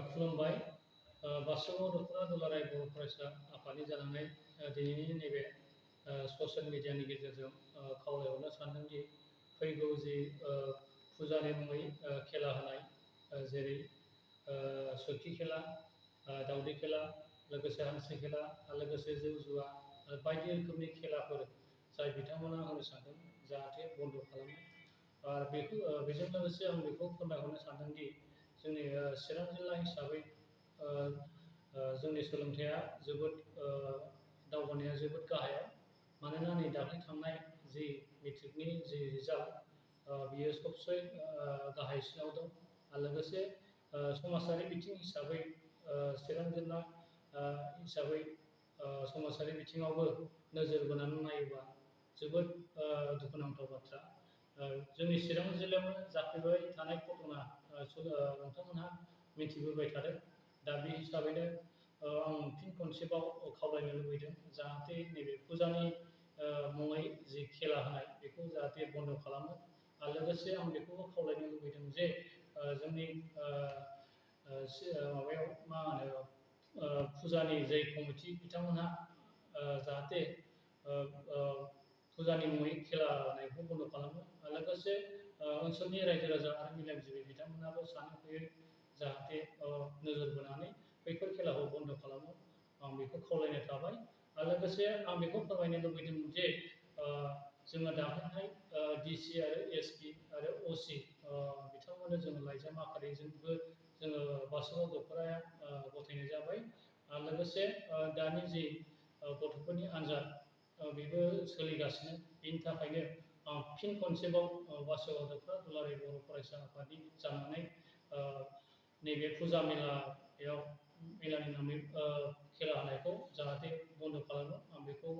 खुलुमबाय। बासुगाव दख'रा दुलाराय बर' फरायसा आफादनि जानानै दिनैनि नैबे ससियेल मिडियानि गेजेरजों खावलायहरनो सानदोंदि फैगौ जि फुजानि मुङै खेला होनाय जेरै सोरखि खेला, दावदै खेला, लोगोसे हांसो खेला, लोगोसे जौ जुवा आरो बायदि रोखोमनि खेलाफोर जाय बिथांमोना होनो सानदों जाहाथे बन्द' खालामो। आरो बेजों लोगोसे आं बेखौ फोरमायहरनो सानदोंदि जोंनि चिरां जिल्ला हिसाबै जोंनि सोलोंथाइया जोबोद दावगानाया जोबोद गाहायाव। मानोना नै दाख्लै थांनाय जि मेट्रिकनि जि रिजाल्ट बियो सबसे गाहायसिनाव दं। आरो लोगोसे समाजारि बिथिं हिसाबै चिरां जिल्ला हिसाबै समाजारि बिथिङावबो नोजोर बोनानै नायोबा जोबोद दुखुनांथाव बाथ्रा। जोंनि चिरां जिल्लायावनो जाफ्लेबाय थानाय घटना नोंथांमोनहा मिथिबोबाय थादों। दा बे हिसाबैनो आं फिन खनसेबाव खावलायनो लुबैदों जाहाथे नैबे फुजानि मुङै जि खेला होनाय बेखौ जाहाथे बन्द' खालामो। आरो लोगोसे आं बेखौबो खावलायनो लुबैदों जे जोंनि माबायाव मा होनो फुजानि जाय कमिटि बिथांमोनहा जाहाथे फुजानि मुङै खेला होनायखौ बन्द' खालामो। आरो लोगोसे ओनसोलनि रायजो राजा आरो मेलेमजिबि बिथांमोनाबो सानै हयै जाहाथे नोजोर बोनानै बैफोर खेलाखौ बन्द' खालामो आं बेखौ खावलायनाय थाबाय। आरो लोगोसे आं बेखौ फोरमायनो लुबैदों जे जोङो दाख्लैहाय DC आरो SP आरो OC बिथांमोननो जोङो लाइजाम आखारजोंबो जोङो बासुगाव दख'राया गथायनाय जाबाय। आरो लोगोसे दानि जि गथ'फोरनि आन्जाद बेबो सोलिगासिनो। बेनि थाखायनो आं फिन खनसेबाव बासुगाव दख'रा दुलाराय बर' फरायसा आफादनि जानानै नैबे फुजा मेलानि नामै खेला होनायखौ जाहाथे बन्द' खालामो आं बेखौ